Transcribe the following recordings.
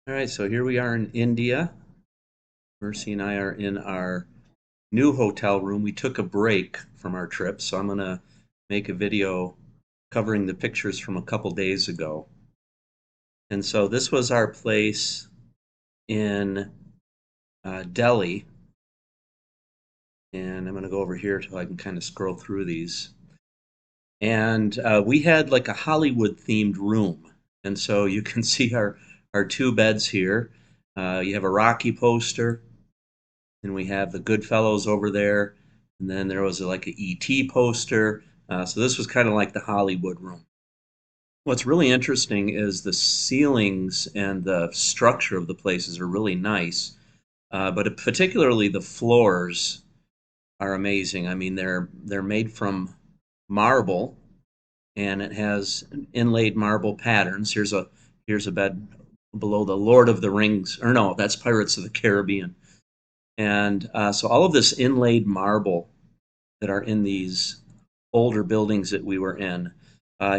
All right, so here we are in India. Mercy and I are in our new hotel room. We took a break from our trip, so I'm going to make a video covering the pictures from a couple days ago. And so this was our place in Delhi. And I'm going to go over here so I can kind of scroll through these. And we had like a Hollywood themed room. And so you can see our two beds here. You have a Rocky poster, and we have the Goodfellows over there, and then there was like a ET poster. So this was kind of like the Hollywood room. What's really interesting is the ceilings and the structure of the places are really nice, but particularly the floors are amazing. I mean, they're made from marble, and it has inlaid marble patterns. Here's a bed below the Lord of the Rings, or no, that's Pirates of the Caribbean. And so all of this inlaid marble that are in these older buildings that we were in.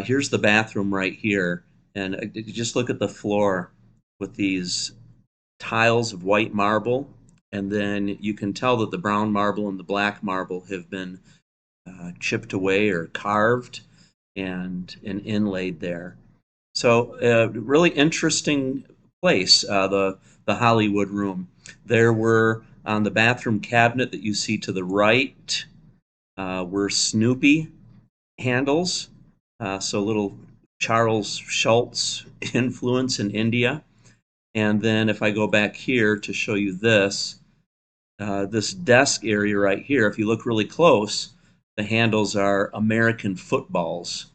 Here's the bathroom right here. And just look at the floor with these tiles of white marble. And then you can tell that the brown marble and the black marble have been chipped away or carved and inlaid there. So really interesting place, the Hollywood room. There were on the bathroom cabinet that you see to the right were Snoopy handles, so little Charles Schultz influence in India. And then if I go back here to show you this, this desk area right here, if you look really close, the handles are American footballs.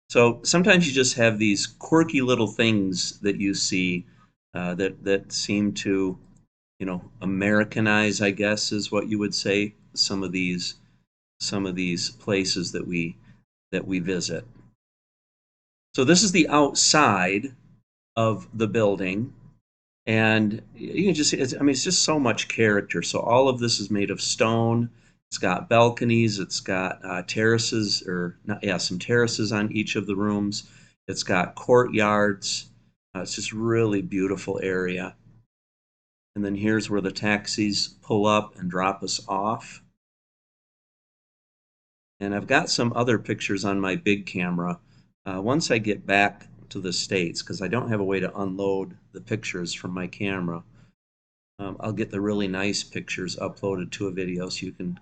So sometimes you just have these quirky little things that you see that seem to, Americanize, I guess, is what you would say. Some of these places that we visit. So this is the outside of the building, and you can just see. It's just so much character. So all of this is made of stone. It's got balconies. It's got terraces, or not, yeah, some terraces on each of the rooms. It's got courtyards. It's just really beautiful area. And then here's where the taxis pull up and drop us off. And I've got some other pictures on my big camera. Once I get back to the States, because I don't have a way to unload the pictures from my camera, I'll get the really nice pictures uploaded to a video so you can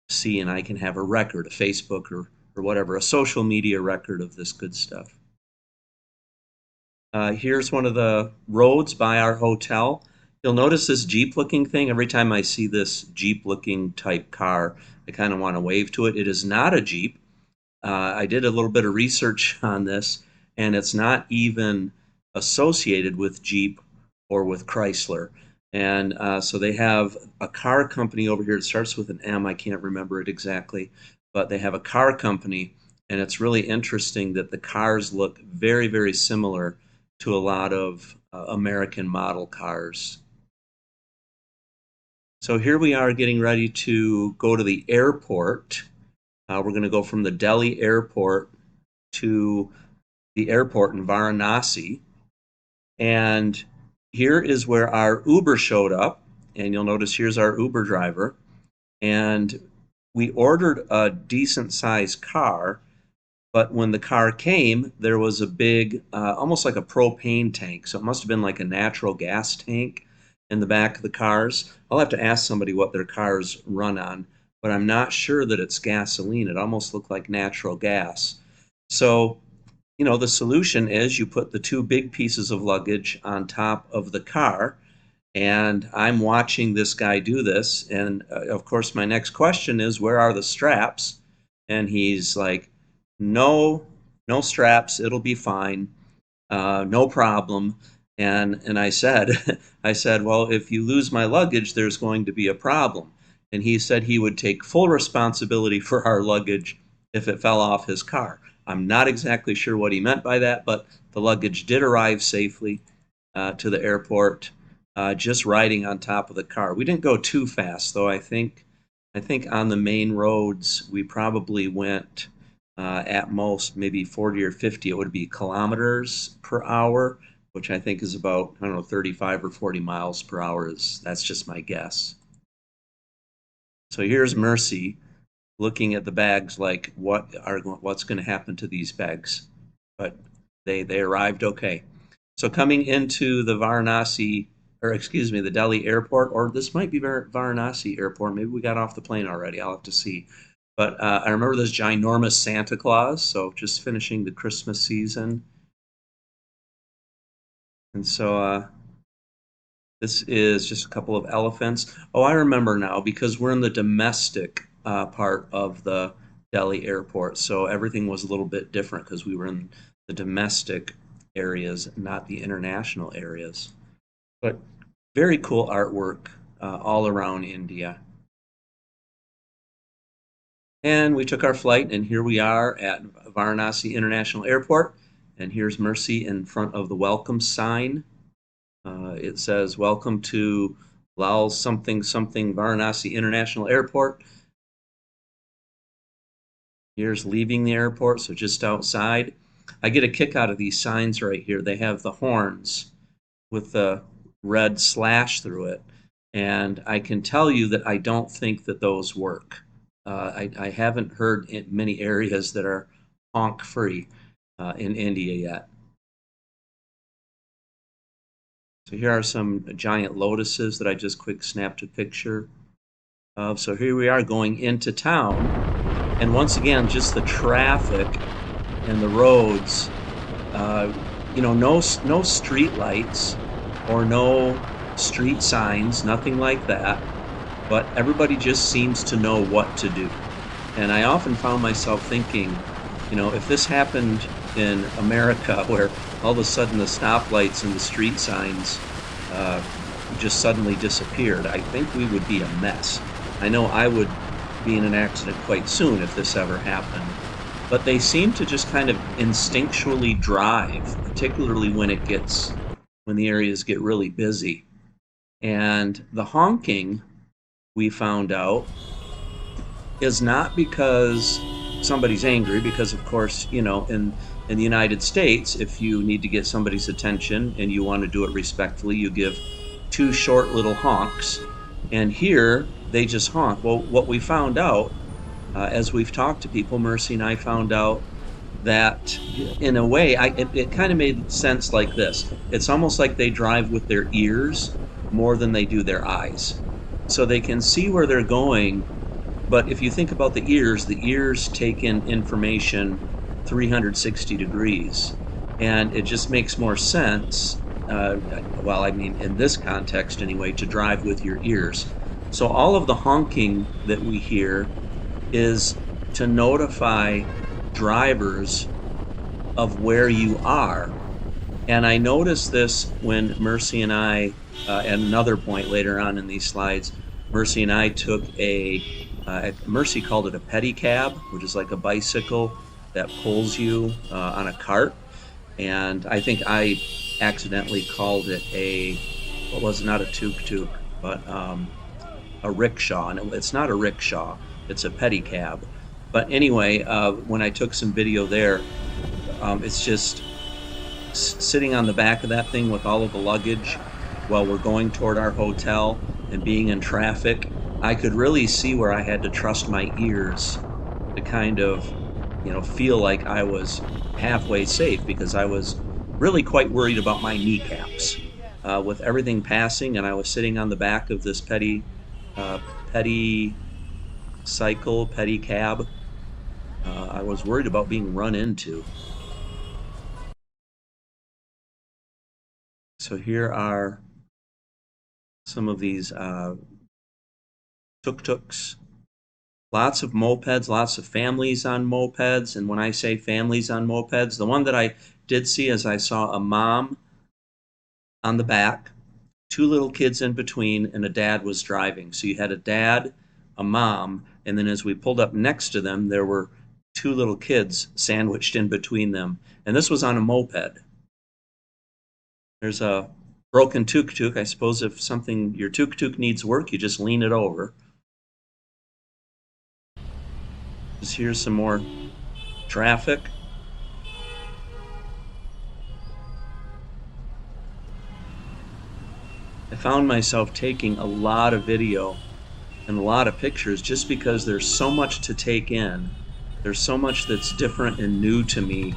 see, and I can have a record, a Facebook or whatever, a social media record of this good stuff. Here's one of the roads by our hotel. You'll notice this Jeep-looking thing. Every time I see this Jeep-looking type car, I kind of want to wave to it. It is not a Jeep. I did a little bit of research on this, and it's not even associated with Jeep or with Chrysler. And so they have a car company over here. It starts with an M. I can't remember it exactly, but they have a car company, and it's really interesting that the cars look very, very similar to a lot of American model cars. So here we are getting ready to go to the airport. We're going to go from the Delhi airport to the airport in Varanasi. And here is where our Uber showed up. And you'll notice here's our Uber driver. And we ordered a decent sized car. But when the car came, there was a big, almost like a propane tank. So it must have been like a natural gas tank in the back of the cars. I'll have to ask somebody what their cars run on, but I'm not sure that it's gasoline. It almost looked like natural gas. So, the solution is you put the two big pieces of luggage on top of the car. And I'm watching this guy do this. And of course, my next question is, where are the straps? And he's like, no, no straps. It'll be fine. No problem. And I said, I said, well, if you lose my luggage, there's going to be a problem. And he said he would take full responsibility for our luggage if it fell off his car. I'm not exactly sure what he meant by that, but the luggage did arrive safely to the airport, just riding on top of the car. We didn't go too fast, though. I think on the main roads we probably went at most maybe 40 or 50. It would be kilometers per hour, which I think is about, I don't know, 35 or 40 miles per hour. That's just my guess. So here's Mercy looking at the bags like what's going to happen to these bags, but they arrived okay. So coming into the Varanasi, or excuse me, the Delhi airport, or this might be Varanasi airport. Maybe we got off the plane already. I'll have to see. But I remember this ginormous Santa Claus. So just finishing the Christmas season, and so this is just a couple of elephants. Oh, I remember now because we're in the domestic part of the Delhi airport, so everything was a little bit different because we were in the domestic areas, not the international areas. But very cool artwork all around India. And we took our flight, and here we are at Varanasi International Airport. And here's Mercy in front of the welcome sign. It says, "Welcome to Lal something something Varanasi International Airport." Here's leaving the airport, so just outside. I get a kick out of these signs right here. They have the horns with the red slash through it. And I can tell you that I don't think that those work. I haven't heard in many areas that are honk free in India yet. So here are some giant lotuses that I just quick snapped a picture of. So here we are going into town. And once again, just the traffic and the roads, no street lights or no street signs, nothing like that. But everybody just seems to know what to do. And I often found myself thinking, if this happened in America where all of a sudden the stoplights and the street signs just suddenly disappeared, I think we would be a mess. I know I would be in an accident quite soon if this ever happened. But they seem to just kind of instinctually drive, particularly when the areas get really busy. And the honking, we found out, is not because somebody's angry, because of course, in the United States, if you need to get somebody's attention and you want to do it respectfully, you give two short little honks. And here, they just honk. Well, what we found out, as we've talked to people, Mercy and I found out that in a way, it kind of made sense like this. It's almost like they drive with their ears more than they do their eyes. So they can see where they're going, but if you think about the ears take in information 360 degrees. And it just makes more sense, in this context anyway, to drive with your ears. So all of the honking that we hear is to notify drivers of where you are. And I noticed this when Mercy and I, at another point later on in these slides, Mercy and I took Mercy called it a pedicab, which is like a bicycle that pulls you on a cart. And I think I accidentally called it not a tuk-tuk, but a rickshaw. And it's not a rickshaw, it's a pedicab. But anyway, when I took some video there, it's just sitting on the back of that thing with all of the luggage while we're going toward our hotel and being in traffic. I could really see where I had to trust my ears to kind of, feel like I was halfway safe, because I was really quite worried about my kneecaps with everything passing, and I was sitting on the back of this pedicab. I was worried about being run into. So here are some of these tuk-tuks. Lots of mopeds, lots of families on mopeds. And when I say families on mopeds, the one that I did see is I saw a mom on the back, two little kids in between, and a dad was driving. So you had a dad, a mom, and then as we pulled up next to them, there were two little kids sandwiched in between them. And this was on a moped. There's a broken tuk-tuk. I suppose if your tuk-tuk needs work, you just lean it over. Just here's some more traffic. I found myself taking a lot of video and a lot of pictures just because there's so much to take in. There's so much that's different and new to me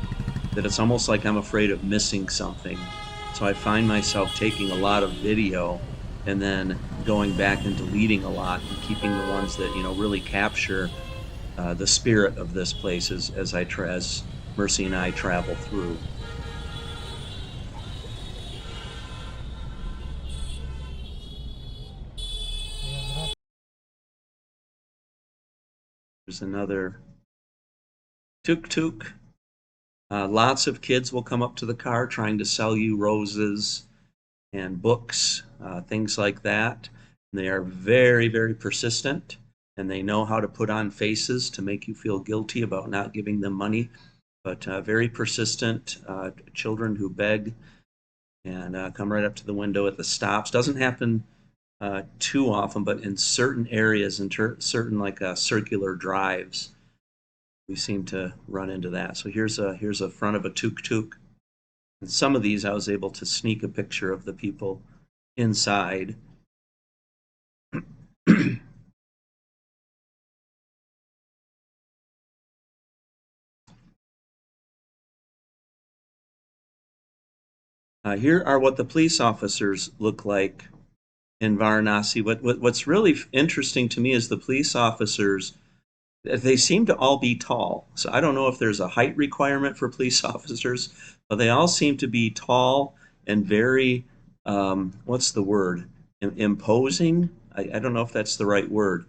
that it's almost like I'm afraid of missing something. So I find myself taking a lot of video and then going back and deleting a lot and keeping the ones that really capture the spirit of this place as Mercy and I travel through. There's another tuk-tuk. Lots of kids will come up to the car trying to sell you roses and books, things like that. And they are very, very persistent, and they know how to put on faces to make you feel guilty about not giving them money. But very persistent children who beg and come right up to the window at the stops. Doesn't happen too often, but in certain areas, in certain like circular drives, we seem to run into that. So here's a front of a tuk-tuk. And some of these I was able to sneak a picture of the people inside. Here are what the police officers look like in Varanasi. What's really interesting to me is the police officers, they seem to all be tall. So I don't know if there's a height requirement for police officers, but they all seem to be tall and very, what's the word? Imposing? I don't know if that's the right word.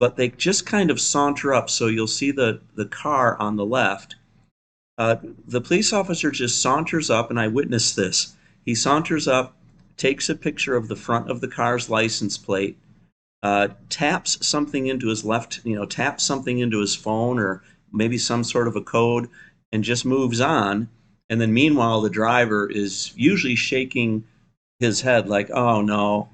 But they just kind of saunter up. So you'll see the car on the left. The police officer just saunters up, and I witnessed this. He saunters up, takes a picture of the front of the car's license plate, taps something into his taps something into his phone or maybe some sort of a code, and just moves on. And then meanwhile, the driver is usually shaking his head like, oh no,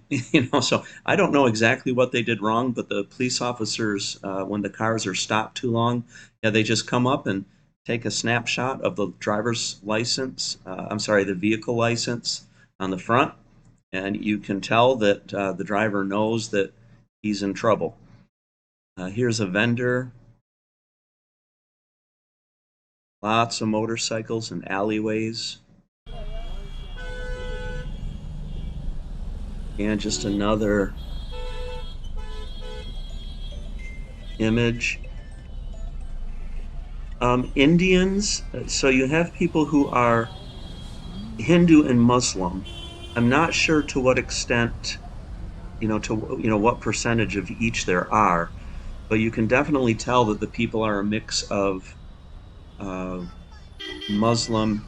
so I don't know exactly what they did wrong, but the police officers, when the cars are stopped too long, yeah, they just come up and take a snapshot of the driver's license, I'm sorry, the vehicle license on the front, and you can tell that the driver knows that he's in trouble. Here's a vendor. Lots of motorcycles and alleyways. And just another image. Indians, so you have people who are Hindu and Muslim. I'm not sure to what extent, what percentage of each there are, but you can definitely tell that the people are a mix of Muslim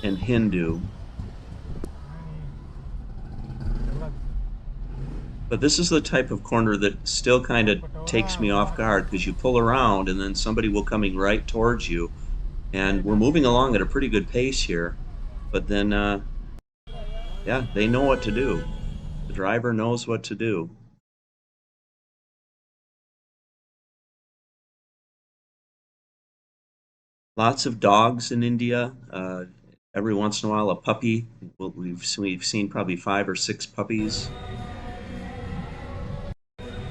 and Hindu. But this is the type of corner that still kind of takes me off guard because you pull around and then somebody will coming right towards you. And we're moving along at a pretty good pace here. But then, yeah, they know what to do. The driver knows what to do. Lots of dogs in India. Every once in a while, a puppy. We've seen probably 5 or 6 puppies.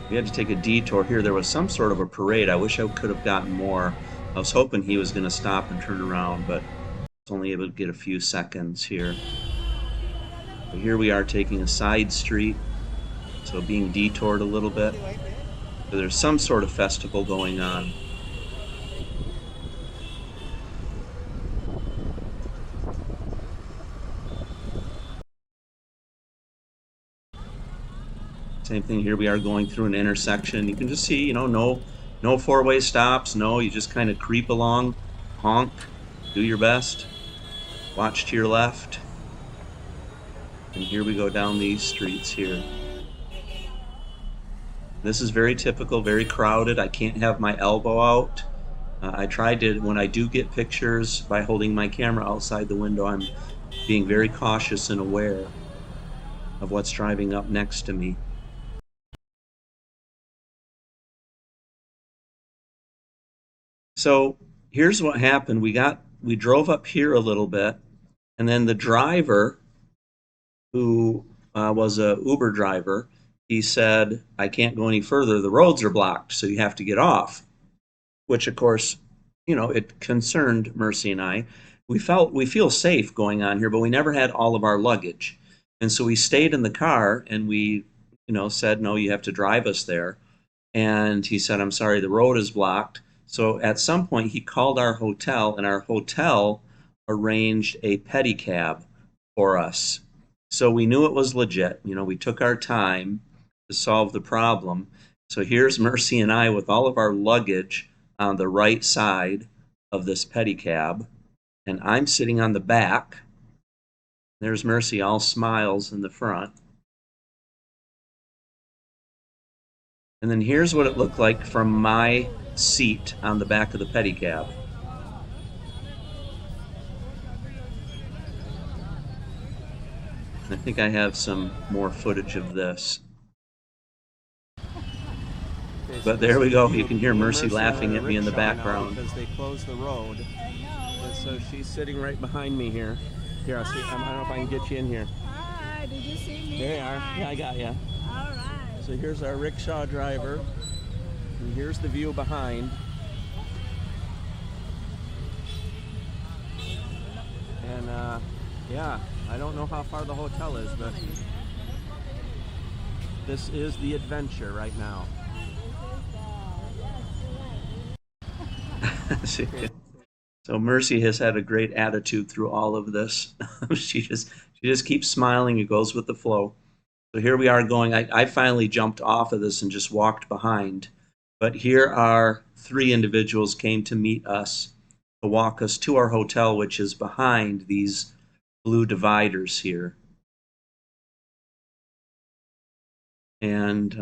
We had to take a detour here. There was some sort of a parade. I wish I could have gotten more. I was hoping he was going to stop and turn around, but I was only able to get a few seconds here. But here we are taking a side street, so being detoured a little bit. So there's some sort of festival going on. Same thing here. We are going through an intersection. You can just see, no 4-way stops. No, you just kind of creep along, honk, do your best, watch to your left. And here we go down these streets here. This is very typical, very crowded. I can't have my elbow out. I tried to, when I do get pictures by holding my camera outside the window, I'm being very cautious and aware of what's driving up next to me. So here's what happened. We drove up here a little bit, and then the driver, who was a Uber driver. He said, "I can't go any further. The roads are blocked, so you have to get off." Which, of course, it concerned Mercy and I. We feel safe going on here, but we never had all of our luggage, and so we stayed in the car and we, said, "No, you have to drive us there." And he said, "I'm sorry, the road is blocked." So at some point, he called our hotel, and our hotel arranged a pedicab for us. So we knew it was legit. We took our time to solve the problem. So here's Mercy and I with all of our luggage on the right side of this pedicab, and I'm sitting on the back. There's Mercy, all smiles in the front. And then here's what it looked like from my seat on the back of the pedicab. I think I have some more footage of this. But there we go. You can hear Mercy laughing at me in the background. Because they closed the road. And so she's sitting right behind me here. Here, I don't know if I can get you in here. Hi, did you see me? There you are. Yeah, I got you. All right. So here's our rickshaw driver. And here's the view behind. And yeah, I don't know how far the hotel is, but this is the adventure right now. So Mercy has had a great attitude through all of this. she just keeps smiling. It goes with the flow. So here we are going. I finally jumped off of this and just walked behind. But here are three individuals came to meet us to walk us to our hotel, which is behind these blue dividers here. And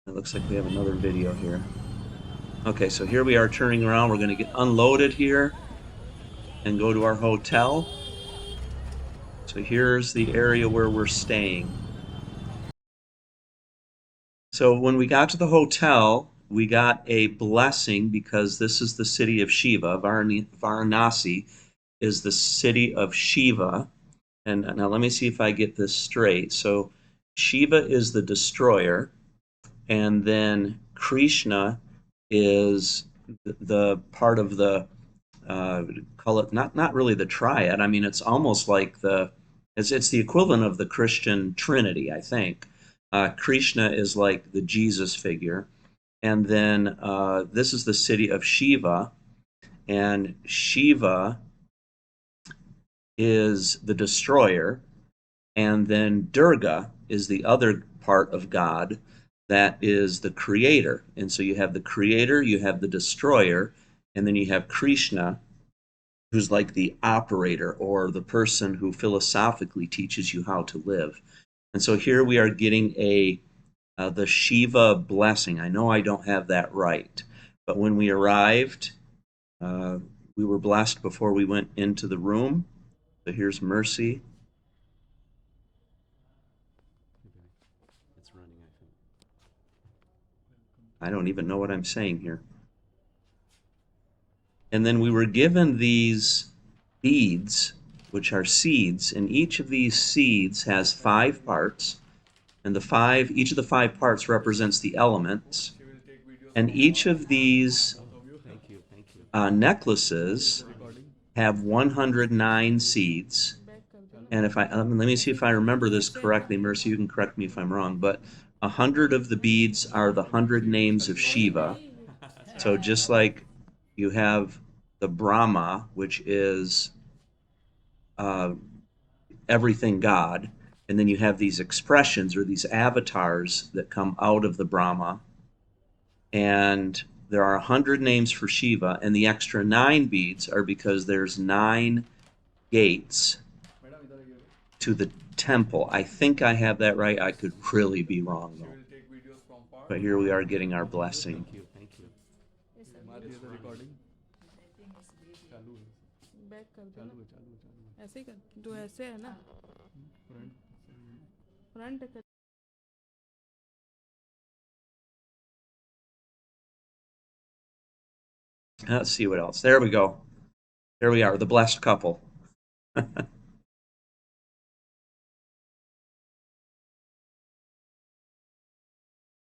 it looks like we have another video here. Okay, so here we are turning around. We're going to get unloaded here and go to our hotel. So here's the area where we're staying. So when we got to the hotel, we got a blessing because this is the city of Shiva. Varanasi is the city of Shiva. And now let me see if I get this straight. So Shiva is the destroyer, and then Krishna is the part of the call it not really the triad. I mean, it's almost like it's the equivalent of the Christian Trinity, I think. Krishna is like the Jesus figure, and then this is the city of Shiva, and Shiva is the destroyer, and then Durga is the other part of God that is the creator. And so you have the creator, you have the destroyer, and then you have Krishna, who's like the operator or the person who philosophically teaches you how to live. And so here we are getting the Shiva blessing. I know I don't have that right, but when we arrived, we were blessed before we went into the room. So here's Mercy. It's running, I think. I don't even know what I'm saying here. And then we were given these beads, which are seeds, and each of these seeds has 5 parts, and each of the 5 parts represents the elements. And each of these necklaces have 109 seeds. And let me see if I remember this correctly. Mercy, you can correct me if I'm wrong, but 100 of the beads are the 100 names of Shiva. So just like you have the Brahma, which is everything God, and then you have these expressions or these avatars that come out of the Brahma, and there are 100 names for Shiva, and the extra 9 beads are because there's 9 gates to the temple. I think I have that right. I could really be wrong though. But here we are getting our blessing. Thank you. Back कर दो ना, ऐसे ही कर, जो ऐसे है ना, front कर। Let's see what else. There we go. There we are, the blessed couple.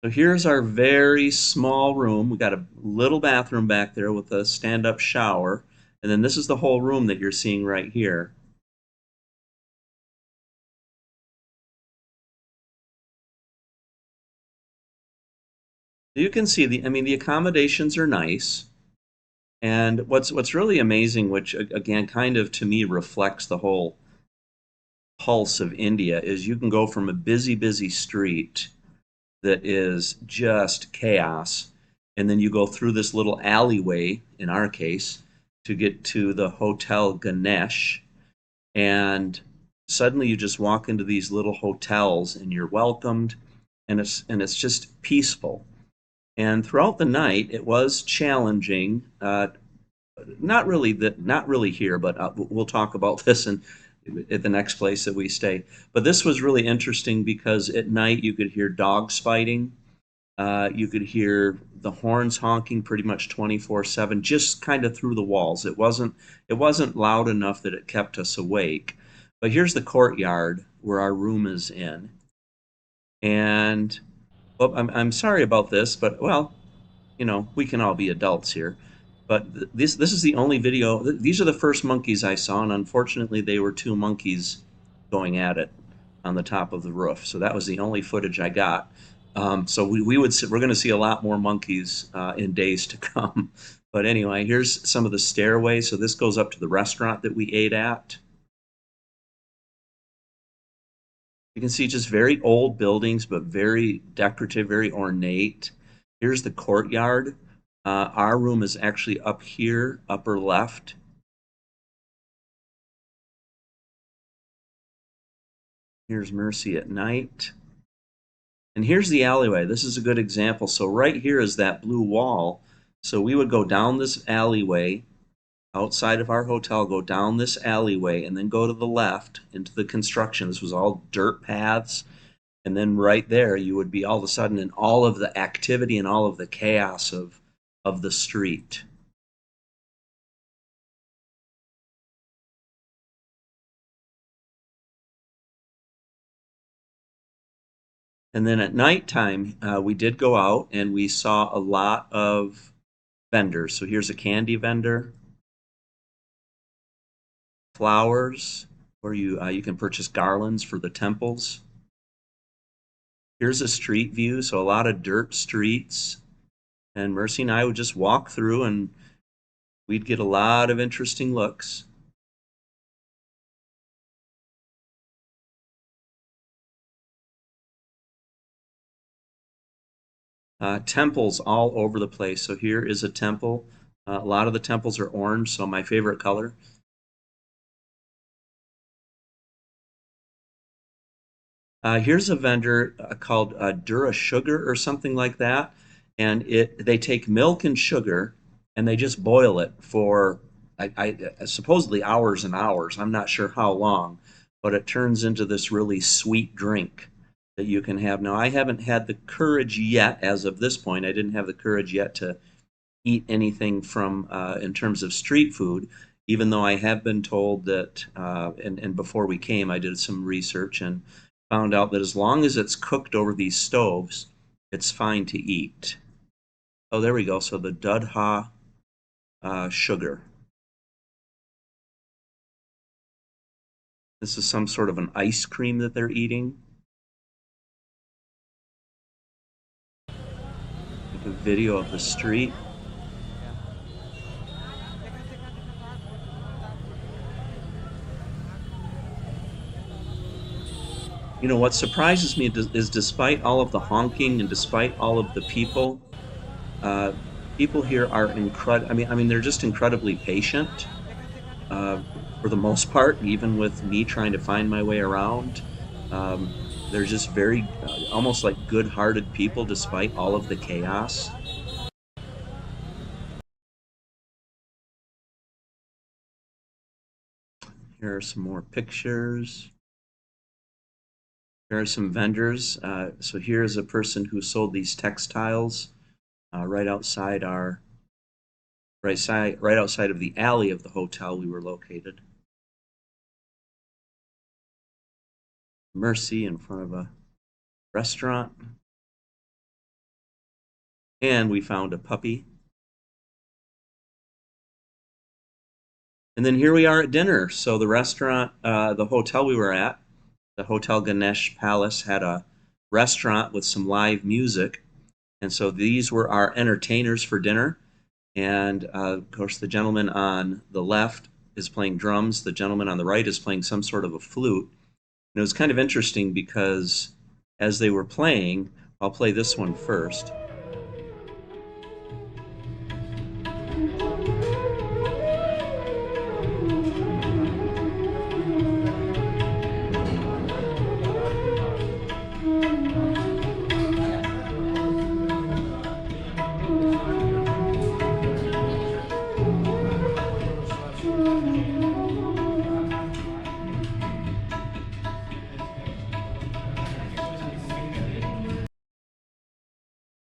So here's our very small room. We got a little bathroom back there with a stand-up shower. And then this is the whole room that you're seeing right here. You can see I mean, the accommodations are nice. And what's really amazing, which again kind of to me reflects the whole pulse of India, is you can go from a busy street that is just chaos, and then you go through this little alleyway, in our case, to get to the Hotel Ganesh, and suddenly you just walk into these little hotels and you're welcomed, and it's just peaceful. And throughout the night, it was challenging. Not really here, but we'll talk about this at the next place that we stay. But this was really interesting because at night you could hear dogs fighting. You could hear the horns honking pretty much 24/7, just kind of through the walls. It wasn't loud enough that it kept us awake. But here's the courtyard where our room is in. And well, I'm sorry about this, but well, we can all be adults here. But this is the only video. These are the first monkeys I saw, and unfortunately, they were two monkeys going at it on the top of the roof. So that was the only footage I got. So we're going to see a lot more monkeys in days to come. But anyway, here's some of the stairways. So this goes up to the restaurant that we ate at. You can see just very old buildings, but very decorative, very ornate. Here's the courtyard. Our room is actually up here, upper left. Here's Mercy at night. And here's the alleyway. This is a good example. So right here is that blue wall. So we would go down this alleyway outside of our hotel, go down this alleyway, and then go to the left into the construction. This was all dirt paths. And then right there, you would be all of a sudden in all of the activity and all of the chaos of the street. And then at nighttime, we did go out and we saw a lot of vendors. So here's a candy vendor, flowers, where you can purchase garlands for the temples. Here's a street view, so a lot of dirt streets. And Mercy and I would just walk through and we'd get a lot of interesting looks. Temples all over the place. So here is a temple. A lot of the temples are orange, so my favorite color. Here's a vendor called Dura Sugar or something like that, and they take milk and sugar and they just boil it for supposedly hours and hours. I'm not sure how long, but it turns into this really sweet drink that you can have. Now, I haven't had the courage yet, as of this point, I didn't have the courage yet to eat anything from in terms of street food, even though I have been told that, and before we came, I did some research and found out that as long as it's cooked over these stoves, it's fine to eat. Oh, there we go. So the Dudha sugar. This is some sort of an ice cream that they're eating. Like a video of the street. What surprises me is despite all of the honking and despite all of the people, uh, people here are incredible. I mean, they're just incredibly patient uh, for the most part, even with me trying to find my way around. Um, they're just very, almost like good-hearted people despite all of the chaos. Here are some more pictures. Here are some vendors. So here's a person who sold these textiles right outside right outside of the alley of the hotel we were located. Mercy in front of a restaurant. And we found a puppy. And then here we are at dinner. So the restaurant, the hotel we were at, the Hotel Ganesh Palace, had a restaurant with some live music. And so these were our entertainers for dinner. And of course, the gentleman on the left is playing drums. The gentleman on the right is playing some sort of a flute. And it was kind of interesting because as they were playing, I'll play this one first.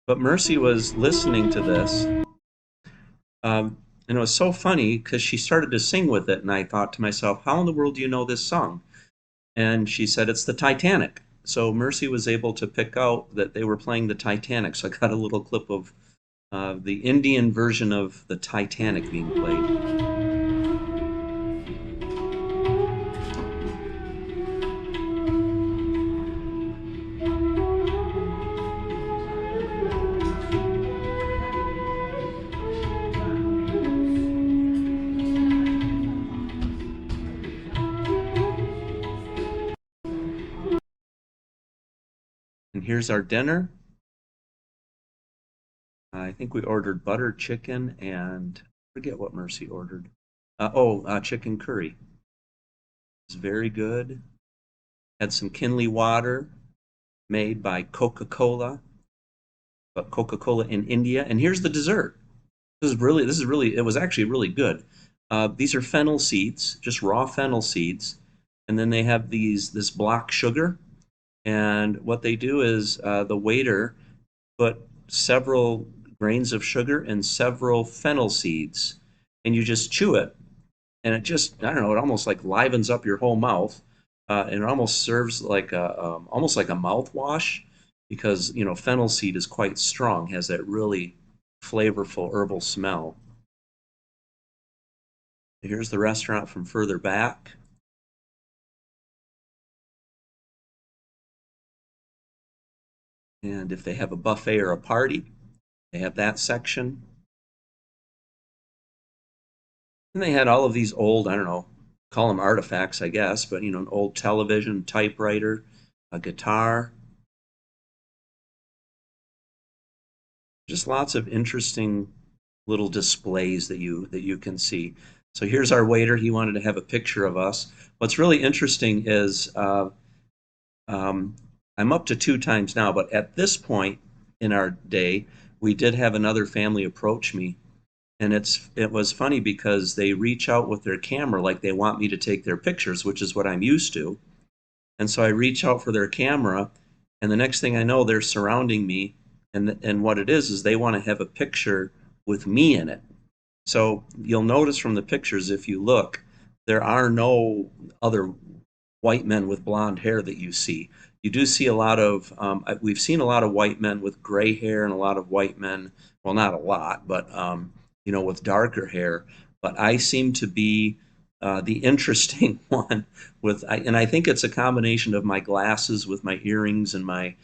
But Mercy was listening to this, and it was so funny because she started to sing with it, and I thought to myself, how in the world do you know this song? And she said, it's the Titanic. So Mercy was able to pick out that they were playing the Titanic. So I got a little clip of the Indian version of the Titanic being played. And here's our dinner. I think we ordered butter chicken and I forget what Mercy ordered. Chicken curry. It's very good. Had some Kinley water made by Coca-Cola, but Coca-Cola in India. And here's the dessert. This is really, it was actually really good. These are fennel seeds, just raw fennel seeds. And then they have this block sugar. And what they do is the waiter put several grains of sugar and several fennel seeds, and you just chew it, and it just, I don't know, it almost like livens up your whole mouth, and it almost serves like almost like a mouthwash, because fennel seed is quite strong, has that really flavorful herbal smell. Here's the restaurant from further back. And if they have a buffet or a party, they have that section. And they had all of these old, I don't know, call them artifacts, I guess, but an old television, typewriter, a guitar. Just lots of interesting little displays that you can see. So here's our waiter. He wanted to have a picture of us. What's really interesting is I'm up to 2 times now, but at this point in our day, we did have another family approach me. And it was funny because they reach out with their camera like they want me to take their pictures, which is what I'm used to. And so I reach out for their camera, and the next thing I know, they're surrounding me. And what it is they want to have a picture with me in it. So you'll notice from the pictures, if you look, there are no other white men with blonde hair that you see. You do see a lot of, we've seen a lot of white men with gray hair and a lot of white men, well, not a lot, but, with darker hair. But I seem to be the interesting one and I think it's a combination of my glasses with my earrings and my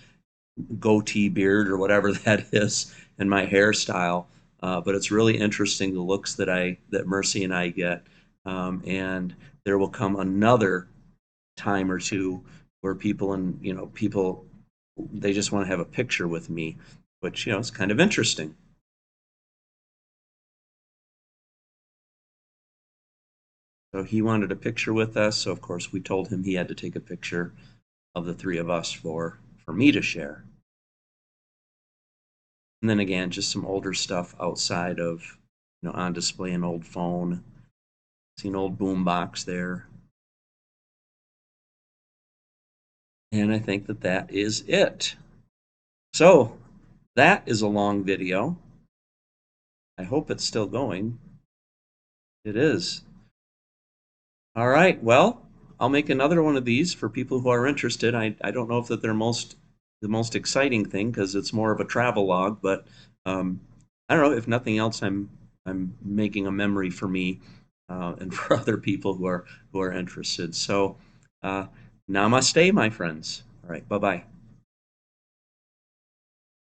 goatee beard or whatever that is and my hairstyle. But it's really interesting the looks that Mercy and I get. And there will come another time or two where people they just want to have a picture with me, which it's kind of interesting. So he wanted a picture with us, so of course we told him he had to take a picture of the 3 of us for me to share. And then again, just some older stuff outside of, on display, an old phone. See an old boom box there. And I think that is it. So that is a long video. I hope it's still going. It is. All right, well, I'll make another one of these for people who are interested. I don't know if that they're most the most exciting thing because it's more of a travel log. But um, I don't know. If nothing else, I'm making a memory for me and for other people who are interested. So, uh, namaste, my friends. All right. Bye bye.